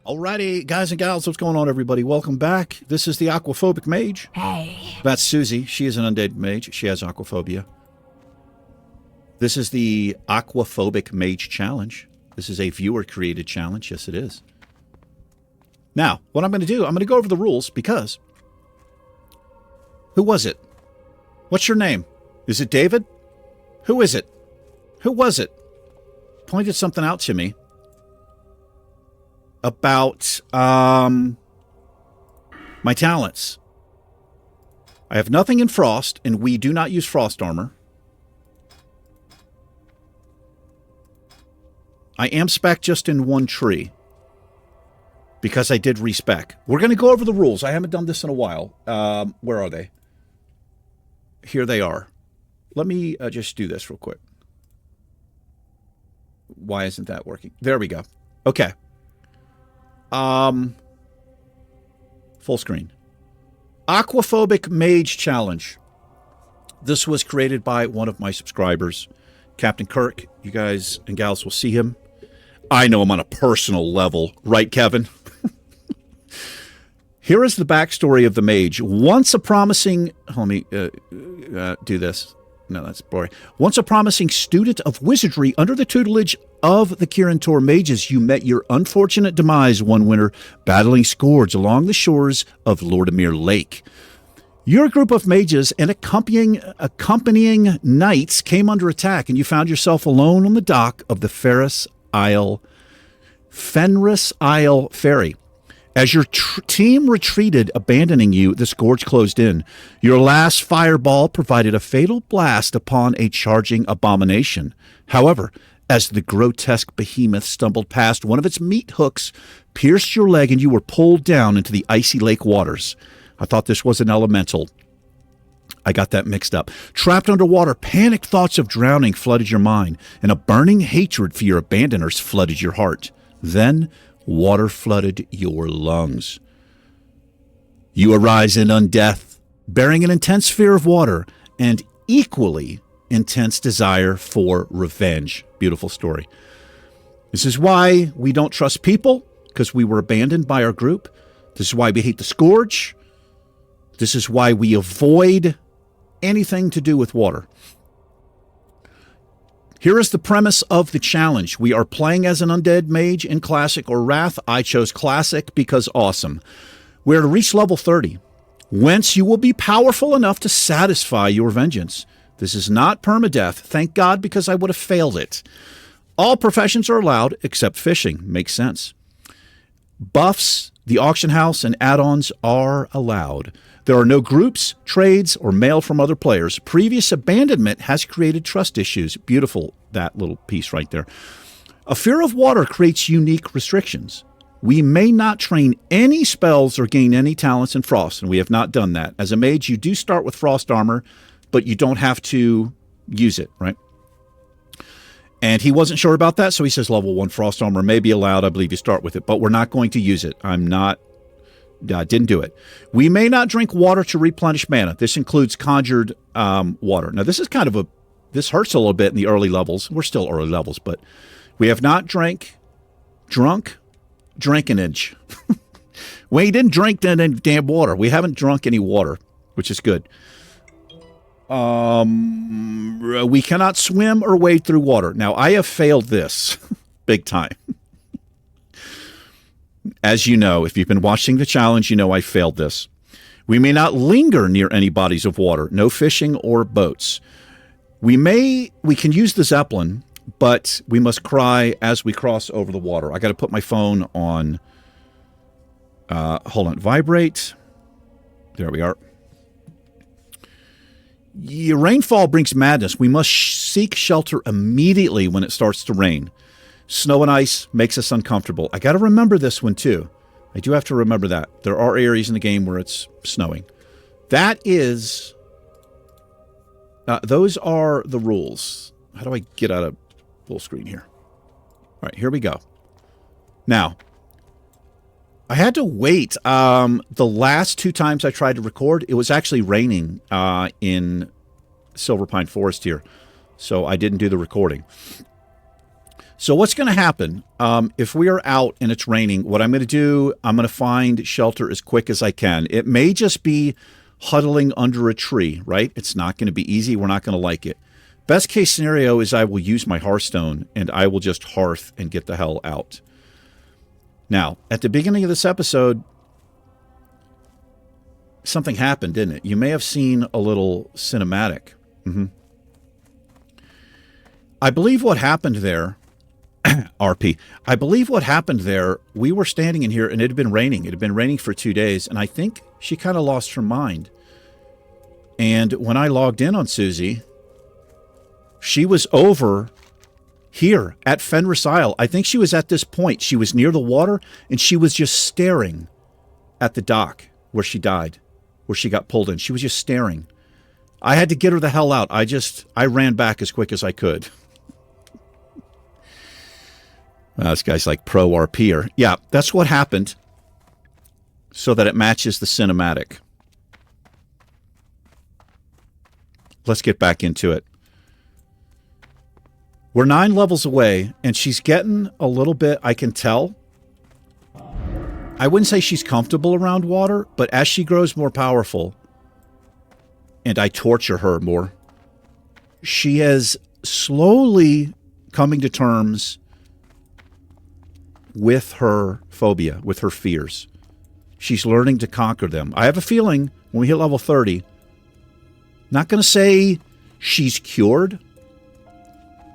Alrighty, guys and gals, what's going on, everybody? Welcome back. This is the Aquaphobic Mage. Hey. That's Susie. She is an undead mage. She has aquaphobia. This is the Aquaphobic Mage Challenge. This is a viewer-created challenge. Yes, it is. Now, what I'm going to do, I'm going to go over the rules because... Who was it? What's your name? Is it David? Who is it? Who was it? Pointed something out to me about my talents. I have nothing in frost, and we do not use frost armor. I am spec just in one tree because I did respec. We're going to go over the rules. I haven't done this in a while. Where are they? Here they are. Let me just do this real quick. Why isn't that working? There we go. Okay. Full screen. Aquaphobic Mage Challenge. This was created by one of my subscribers, CptKerck. You guys and gals will see him. I know him on a personal level. Right, Kevin? Here is the backstory of the mage. Once a promising... Let me do this. No, that's boring. Once a promising student of wizardry under the tutelage of the Kirin mages, you met your unfortunate demise one winter battling Scourge along the shores of Lordamere Lake. Your group of mages and accompanying knights came under attack, and you found yourself alone on the dock of the Fenris Isle ferry. As your team retreated, abandoning you, the Scourge closed in. Your last fireball provided a fatal blast upon a charging abomination. However, as the grotesque behemoth stumbled past, one of its meat hooks pierced your leg and you were pulled down into the icy lake waters. I thought this was an elemental. I got that mixed up. Trapped underwater, panicked thoughts of drowning flooded your mind, and a burning hatred for your abandoners flooded your heart. Then... water flooded your lungs. You arise in undeath, bearing an intense fear of water and equally intense desire for revenge. Beautiful story. This is why we don't trust people, because we were abandoned by our group. This is why we hate the Scourge. This is why we avoid anything to do with water. Here is the premise of the challenge. We are playing as an undead mage in Classic or Wrath. I chose Classic because awesome. We're to reach level 30, whence you will be powerful enough to satisfy your vengeance. This is not permadeath, thank God, because I would have failed it. All professions are allowed except fishing. Makes sense. Buffs, the auction house, and add-ons are allowed. There are no groups, trades, or mail from other players. Previous abandonment has created trust issues. Beautiful, that little piece right there. A fear of water creates unique restrictions. We may not train any spells or gain any talents in frost, and we have not done that. As a mage, you do start with frost armor, but you don't have to use it, right? And he wasn't sure about that, so he says level 1 frost armor may be allowed. I believe you start with it, but we're not going to use it. Didn't do it. We may not drink water to replenish mana. This includes conjured water. Now, this is kind of this hurts a little bit in the early levels. We're still early levels, but we have not drunk drinkinage. We didn't drink any damn water. We haven't drunk any water, which is good. We cannot swim or wade through water. Now, I have failed this big time. As you know, if you've been watching the challenge, you know I failed this. We may not linger near any bodies of water. No fishing or boats. We can use the Zeppelin, but we must cry as we cross over the water. I got to put my phone on, hold on, vibrate. There we are. Rainfall brings madness. We must seek shelter immediately when it starts to rain. Snow and ice makes us uncomfortable. I got to remember this one, too. I do have to remember that. There are areas in the game where it's snowing. That is... those are the rules. How do I get out of full screen here? All right, here we go. Now, I had to wait. The last 2 times I tried to record, it was actually raining in Silver Pine Forest here. So I didn't do the recording. So what's going to happen if we are out and it's raining? What I'm going to do, I'm going to find shelter as quick as I can. It may just be huddling under a tree, right? It's not going to be easy. We're not going to like it. Best case scenario is I will use my Hearthstone and I will just hearth and get the hell out. Now, at the beginning of this episode, something happened, didn't it? You may have seen a little cinematic. I believe what happened there, RP, I believe what happened there, we were standing in here and it had been raining. It had been raining for 2 days, and I think she kind of lost her mind. And when I logged in on Susie, she was over here at Fenris Isle. I think she was at this point. She was near the water, and she was just staring at the dock where she died, where she got pulled in. She was just staring. I had to get her the hell out. I ran back as quick as I could. This guy's like pro RPer. Yeah, that's what happened, so that it matches the cinematic. Let's get back into it. We're 9 levels away, and she's getting a little bit, I can tell. I wouldn't say she's comfortable around water, but as she grows more powerful, and I torture her more, she is slowly coming to terms with her phobia, with her fears. She's learning to conquer them. I have a feeling when we hit level 30, not going to say she's cured,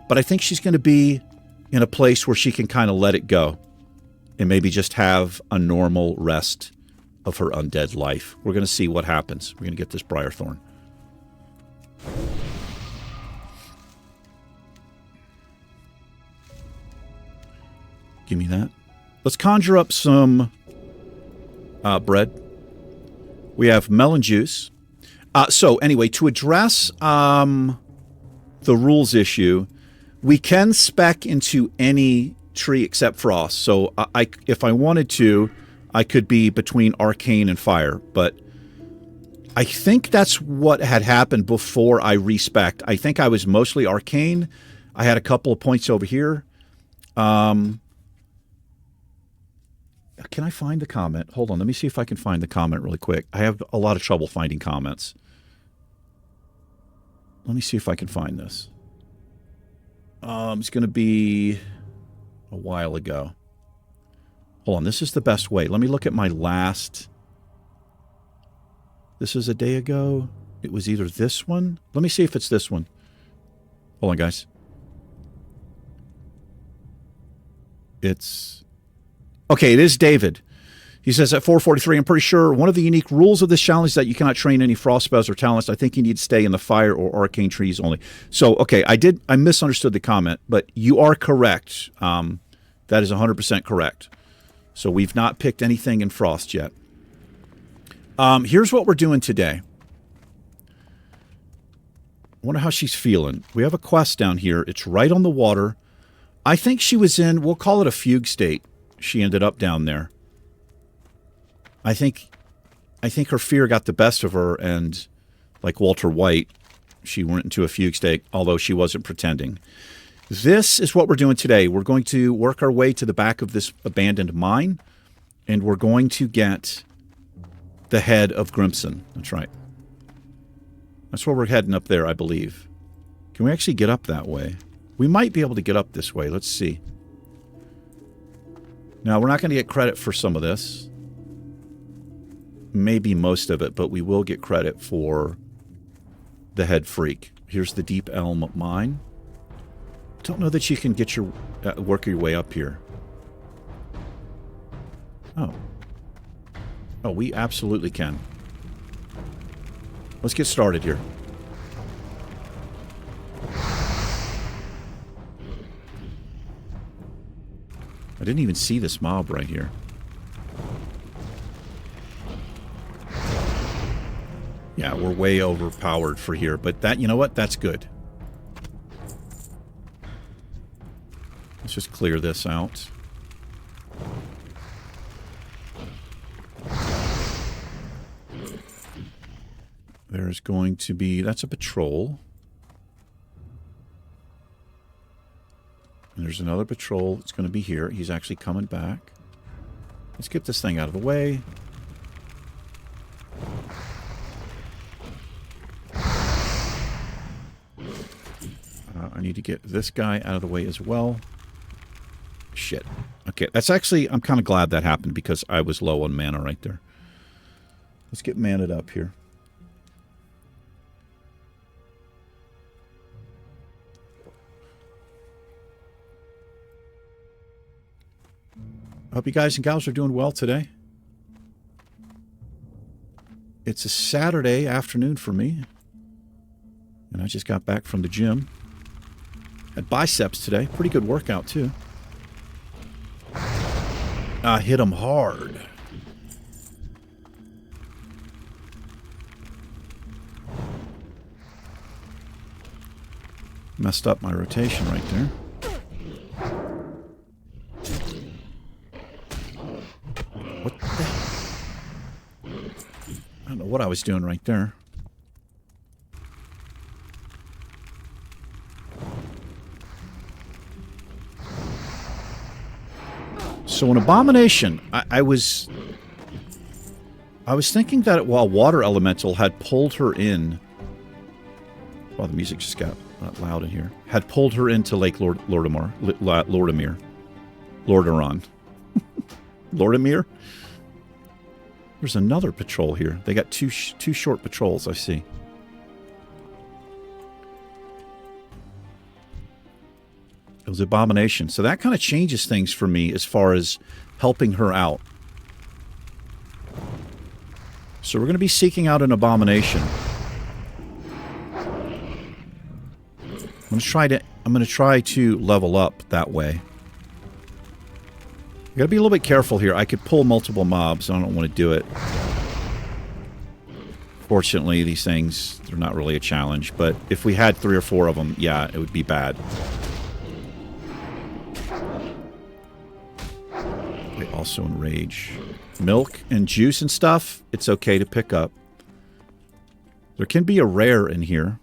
but I think she's going to be in a place where she can kind of let it go and maybe just have a normal rest of her undead life. We're going to see what happens. We're going to get this Briarthorn. Give me that. Let's conjure up some bread. We have melon juice. So anyway, to address the rules issue, we can spec into any tree except frost. So if I wanted to, I could be between arcane and fire. But I think that's what had happened before I respec'd. I think I was mostly arcane. I had a couple of points over here. Can I find the comment? Hold on. Let me see if I can find the comment really quick. I have a lot of trouble finding comments. Let me see if I can find this. It's going to be a while ago. Hold on. This is the best way. Let me look at my last. This is a day ago. It was either this one. Let me see if it's this one. Hold on, guys. It's... Okay, it is David. He says at 443, I'm pretty sure one of the unique rules of this challenge is that you cannot train any frost spells or talents. I think you need to stay in the fire or arcane trees only. So, okay, I misunderstood the comment, but you are correct. That is 100% correct. So we've not picked anything in frost yet. Here's what we're doing today. I wonder how she's feeling. We have a quest down here. It's right on the water. I think she was in, we'll call it a fugue state. She ended up down there. I think her fear got the best of her, and like Walter White, she went into a fugue state, although she wasn't pretending. This is what we're doing today. We're going to work our way to the back of this abandoned mine, and we're going to get the head of Grimson. That's right. That's where we're heading up there, I believe. Can we actually get up that way? We might be able to get up this way. Let's see. Now, we're not going to get credit for some of this. Maybe most of it, but we will get credit for the head freak. Here's the Deep Elm Mine. Don't know that you can get your work your way up here. Oh. Oh, we absolutely can. Let's get started here. I didn't even see this mob right here. Yeah, we're way overpowered for here, but that, you know what? That's good. Let's just clear this out. There's going to be, that's a patrol. And there's another patrol that's going to be here. He's actually coming back. Let's get this thing out of the way. I need to get this guy out of the way as well. Shit. Okay, that's actually... I'm kind of glad that happened because I was low on mana right there. Let's get mana'd up here. I hope you guys and gals are doing well today. It's a Saturday afternoon for me. And I just got back from the gym. Had biceps today. Pretty good workout, too. I hit them hard. Messed up my rotation right there. What the... I don't know what I was doing right there. So an abomination, I was thinking that while Water Elemental had pulled her in... Well, the music just got loud in here. Had pulled her into Lake Lordaeron. Lordaeron? There's another patrol here. They got two short patrols, I see. It was Abomination. So that kind of changes things for me as far as helping her out. So we're going to be seeking out an Abomination. I'm going to try to level up that way. I got to be a little bit careful here. I could pull multiple mobs. I don't want to do it. Fortunately, these things, they're not really a challenge. But if we had 3 or 4 of them, yeah, it would be bad. They also enrage. Milk and juice and stuff, it's okay to pick up. There can be a rare in here.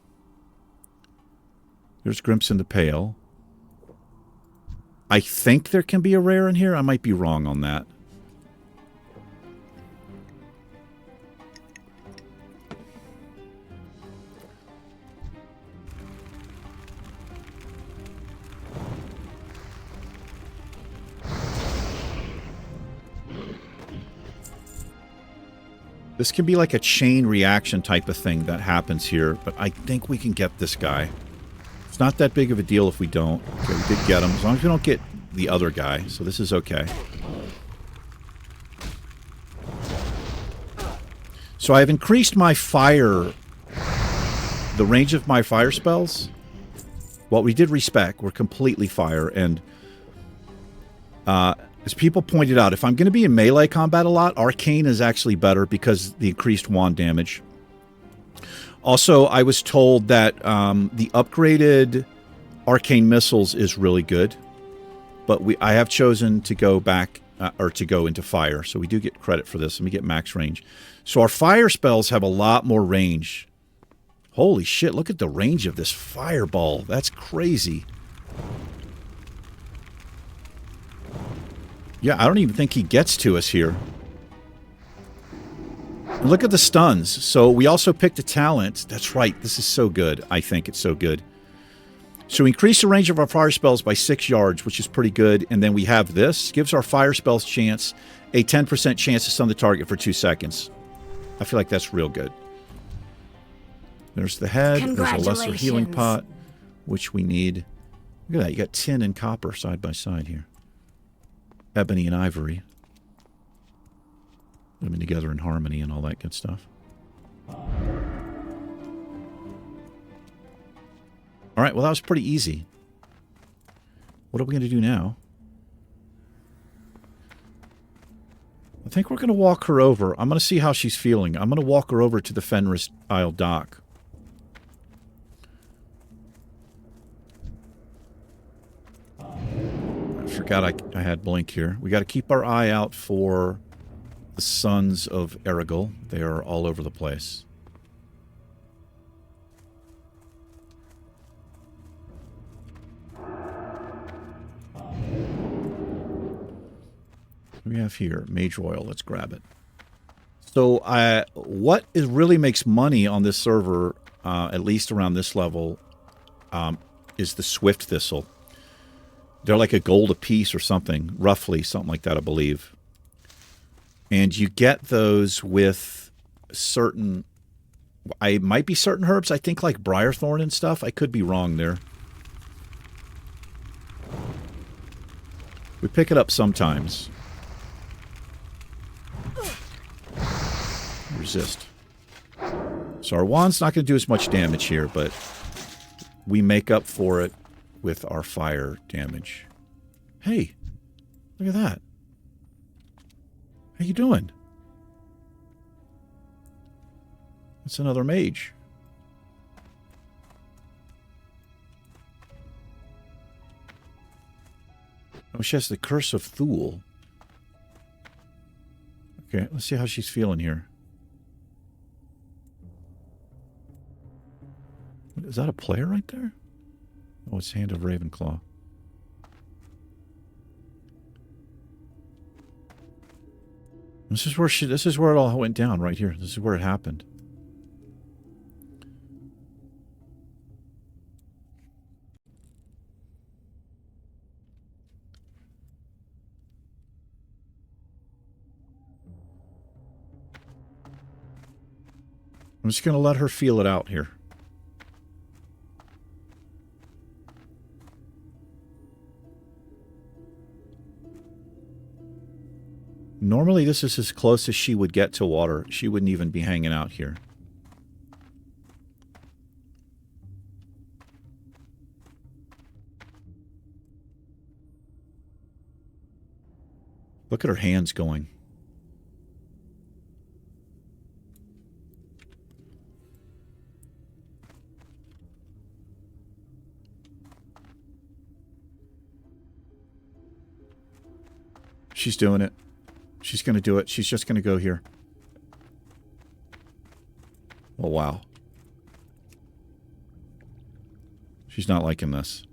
There's Grimps in the Pale. I think there can be a rare in here. I might be wrong on that. This can be like a chain reaction type of thing that happens here, but I think we can get this guy. It's not that big of a deal if we don't. Okay, we did get him, as long as we don't get the other guy, so this is okay. So I've increased my fire, the range of my fire spells. Well, we did respec, we're completely fire, and as people pointed out, if I'm going to be in melee combat a lot, Arcane is actually better because the increased wand damage. Also, I was told that the upgraded Arcane Missiles is really good, but I have chosen to go back, or to go into fire, so we do get credit for this. Let me get max range. So our fire spells have a lot more range. Holy shit, look at the range of this fireball. That's crazy. Yeah, I don't even think he gets to us here. And look at the stuns. So we also picked a talent. That's right. This is so good. I think it's so good. So we increase the range of our fire spells by 6 yards, which is pretty good. And then we have this. Gives our fire spells chance a 10% chance to stun the target for 2 seconds. I feel like that's real good. There's the head. There's a lesser healing pot, which we need. Look at that. You got tin and copper side by side here. Ebony and ivory. Put them together in harmony and all that good stuff. All right, well, that was pretty easy. What are we going to do now? I think we're going to walk her over. I'm going to see how she's feeling. I'm going to walk her over to the Fenris Isle dock. I forgot I had Blink here. We got to keep our eye out for the Sons of Erigel. They are all over the place. What do we have here? Mage oil. Let's grab it. So what really makes money on this server, at least around this level, is the Swift Thistle. They're like a gold a piece or something, roughly, something like that, I believe. And you get those with certain, I might be certain herbs, I think like Briarthorn and stuff. I could be wrong there. We pick it up sometimes. Resist. So our wand's not going to do as much damage here, but we make up for it with our fire damage. Hey, look at that. How you doing? That's another mage. Oh, she has the Curse of Thule. Okay, let's see how she's feeling here. Is that a player right there? Oh, it's Hand of Ravenclaw. This is where it all went down right here. This is where it happened. I'm just going to let her feel it out here. Normally, this is as close as she would get to water. She wouldn't even be hanging out here. Look at her hands going. She's doing it. She's going to do it. She's just going to go here. Oh, wow. She's not liking this.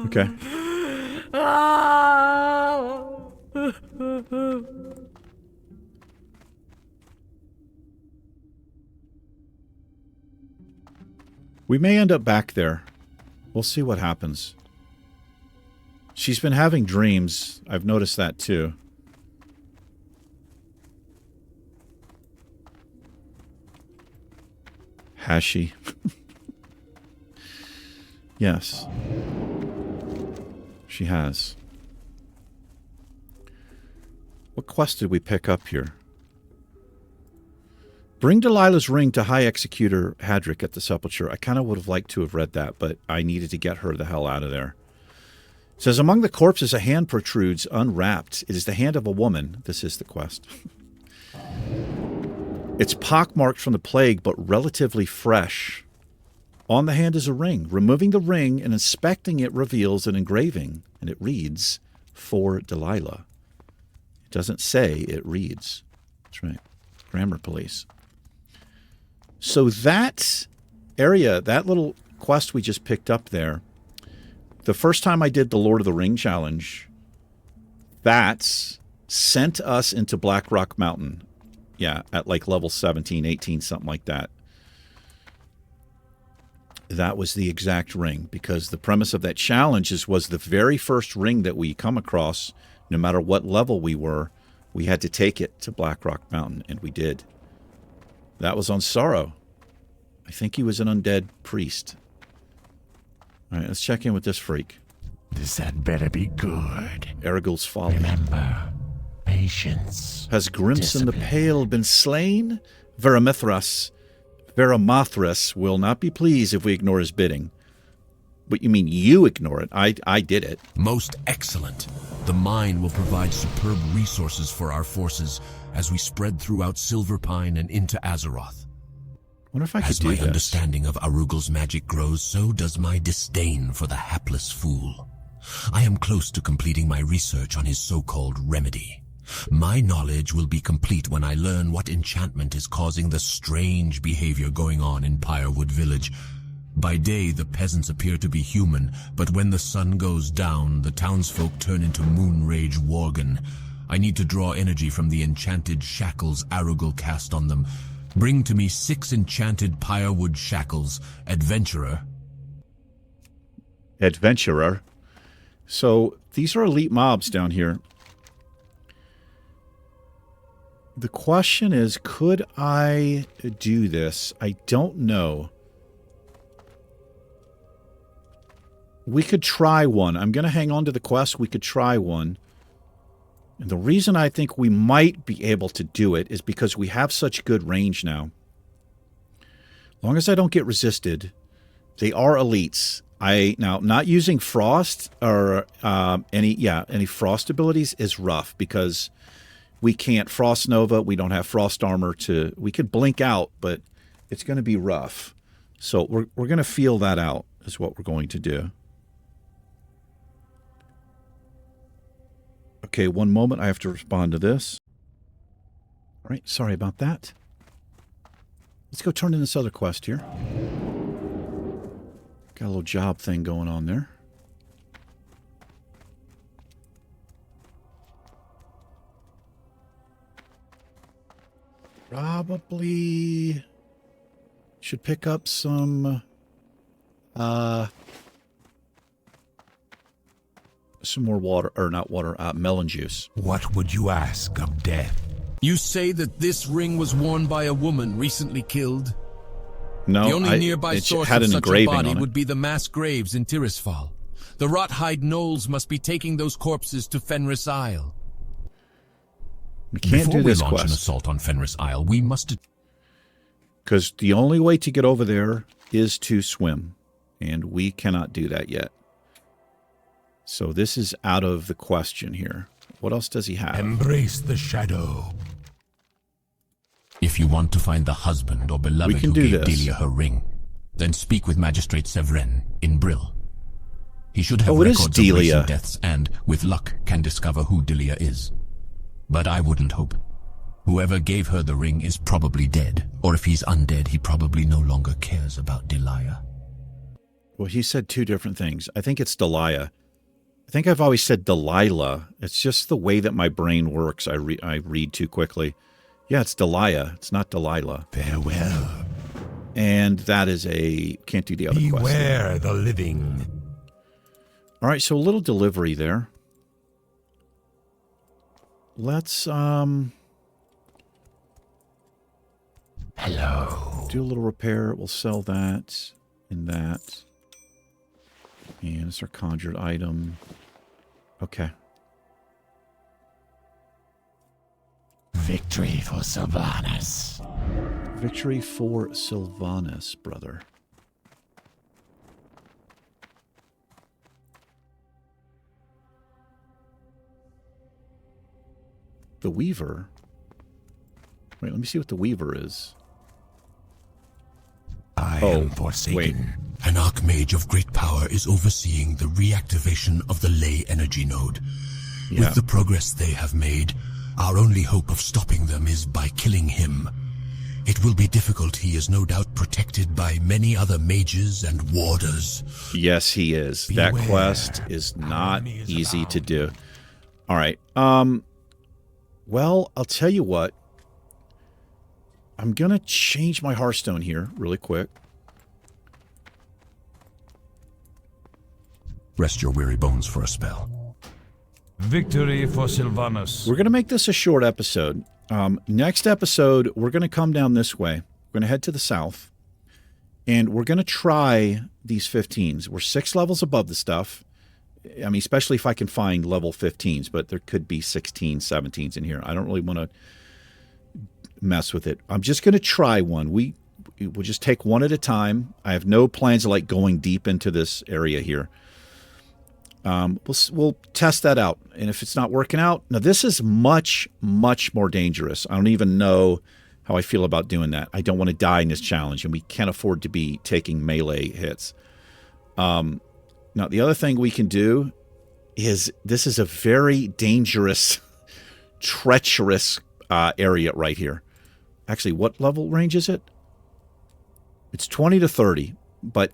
Okay. We may end up back there. We'll see what happens. She's been having dreams. I've noticed that too. Has she? Yes. She has. What quest did we pick up here? Bring Delilah's ring to High Executor Hadrick at the Sepulchre. I kind of would have liked to have read that, but I needed to get her the hell out of there. It says, among the corpses a hand protrudes, unwrapped. It is the hand of a woman. This is the quest. It's pockmarked from the plague, but relatively fresh. On the hand is a ring. Removing the ring and inspecting it reveals an engraving, and it reads, For Delilah. It doesn't say, it reads. That's right. Grammar police. So that area, that little quest we just picked up there, the first time I did the Lord of the Ring challenge, that sent us into Black Rock Mountain. Yeah, at like level 17, 18, something like that. That was the exact ring, because the premise of that challenge was the very first ring that we come across, no matter what level we were, we had to take it to Black Rock Mountain, and we did. That was on Sorrow. I think he was an undead priest. All right, let's check in with this freak. This had better be good. Erigul's Folly. Remember, patience. Has Grimson the Pale been slain? Veramathras will not be pleased if we ignore his bidding. But you mean you ignore it? I did it. Most excellent. The mine will provide superb resources for our forces as we spread throughout Silverpine and into Azeroth. wonder if I could As do my this. understanding of Arugel's magic grows, so does my disdain for the hapless fool. I am close to completing my research on his so-called remedy. My knowledge will be complete when I learn what enchantment is causing the strange behavior going on in Pyrewood Village. By day, the peasants appear to be human, but when the sun goes down, the townsfolk turn into Moonrage Worgen. I need to draw energy from the enchanted shackles Arugel cast on them. Bring to me 6 enchanted Pyrewood shackles. Adventurer. Adventurer. So these are elite mobs down here. The question is, could I do this? I don't know. We could try one. I'm going to hang on to the quest. We could try one. And the reason I think we might be able to do it is because we have such good range now. As long as I don't get resisted, they are elites. Now, not using frost or any frost abilities is rough because we can't frost nova. We don't have frost armor to. We could blink out, but it's going to be rough. So we're going to feel that out. Is what we're going to do. Okay, one moment. I have to respond to this. All right, sorry about that. Let's go turn in this other quest here. Got a little job thing going on there. Probably should pick up some more water, or not water, melon juice. What would you ask of death? You say that this ring was worn by a woman recently killed? No, the only nearby source had of an such a engraving body on it. would be the mass graves in Tirisfal. The Rothhide Knolls must be taking those corpses to Fenris Isle. We can't Before do this we launch an quest. assault on Fenris Isle, we must... Because the only way to get over there is to swim. And we cannot do that yet. So this is out of the question here. What else does he have? Embrace the shadow. If you want to find the husband or beloved We can who do gave this. Delia her ring, then speak with Magistrate Sevren in Brill. He should have Oh, it is records of Delia. recent deaths and, with luck, can discover who Delia is. But I wouldn't hope. Whoever gave her the ring is probably dead, or if he's undead, he probably no longer cares about Delia. Well, he said two different things. I think it's Delia. I think I've always said Delilah. It's just the way that my brain works. I read too quickly. Yeah, it's Delia. It's not Delilah. Farewell. And that is a... Can't do the other quest. Beware the living. All right, so a little delivery there. Let's Hello. do a little repair. We'll sell that and that. And it's our conjured item. Okay. Victory for Sylvanas. Victory for Sylvanas, brother. The Weaver. Wait, let me see what the Weaver is. I Oh, am forsaken. wait. An Archmage of great power is overseeing the reactivation of the Ley energy node. Yeah. With the progress they have made, our only hope of stopping them is by killing him. It will be difficult. He is no doubt protected by many other mages and warders. Yes, he is. Beware. That quest is not Irony is easy to abound. do. All right. Well, I'll tell you what. I'm going to change my Hearthstone here really quick. Rest your weary bones for a spell. Victory for Sylvanas. We're going to make this a short episode. Next episode, we're going to come down this way. We're going to head to the south. And we're going to try these 15s. We're 6 levels above the stuff. I mean, especially if I can find level 15s. But there could be 16s, 17s in here. I don't really want to mess with it. I'm just going to try one. We'll just take one at a time. I have no plans of like going deep into this area here. We'll test that out. And if it's not working out, now this is much, much more dangerous. I don't even know how I feel about doing that. I don't want to die in this challenge, and we can't afford to be taking melee hits. Now, the other thing we can do is this is a very dangerous, treacherous area right here. Actually, what level range is it? It's 20 to 30, but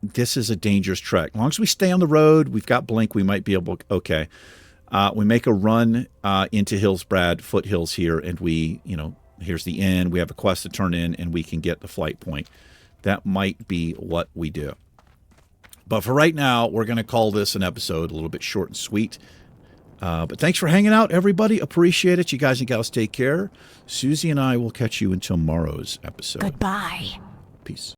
this is a dangerous trek. As long as we stay on the road, we've got Blink, we might be able to, okay. We make a run into Hillsbrad foothills here, and we, here's the inn. We have a quest to turn in, and we can get the flight point. That might be what we do. But for right now, we're going to call this an episode, a little bit short and sweet. But thanks for hanging out, everybody. Appreciate it. You guys and gals take care. Susie and I will catch you in tomorrow's episode. Goodbye. Peace.